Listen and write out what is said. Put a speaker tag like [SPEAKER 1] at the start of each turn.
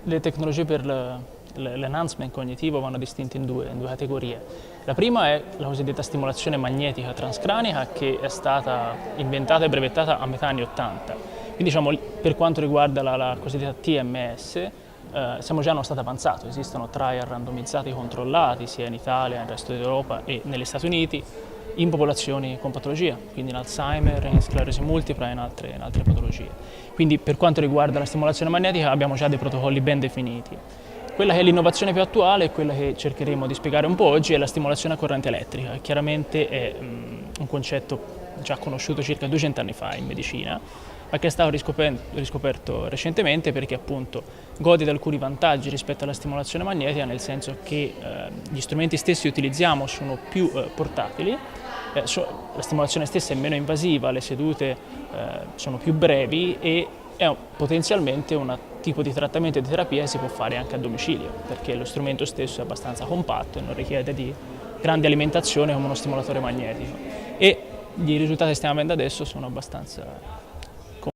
[SPEAKER 1] Le tecnologie per l'enhancement cognitivo vanno distinte in due categorie. La prima è la cosiddetta stimolazione magnetica transcranica, che è stata inventata e brevettata a metà anni 80. Quindi diciamo, per quanto riguarda la cosiddetta TMS, siamo già a uno stato avanzato, esistono trial randomizzati controllati sia in Italia, nel resto d'Europa e negli Stati Uniti in popolazioni con patologia, quindi in Alzheimer, in sclerosi multipla e in altre patologie. Quindi per quanto riguarda la stimolazione magnetica abbiamo già dei protocolli ben definiti. Quella che è l'innovazione più attuale e quella che cercheremo di spiegare un po' oggi è la stimolazione a corrente elettrica. Chiaramente è un concetto già conosciuto circa 200 anni fa in medicina, ma che è stato riscoperto recentemente perché appunto gode di alcuni vantaggi rispetto alla stimolazione magnetica, nel senso che gli strumenti stessi che utilizziamo sono più portatili, la stimolazione stessa è meno invasiva, le sedute sono più brevi e è potenzialmente un tipo di trattamento e di terapia che si può fare anche a domicilio, perché lo strumento stesso è abbastanza compatto e non richiede di grande alimentazione come uno stimolatore magnetico. E i risultati che stiamo avendo adesso sono abbastanza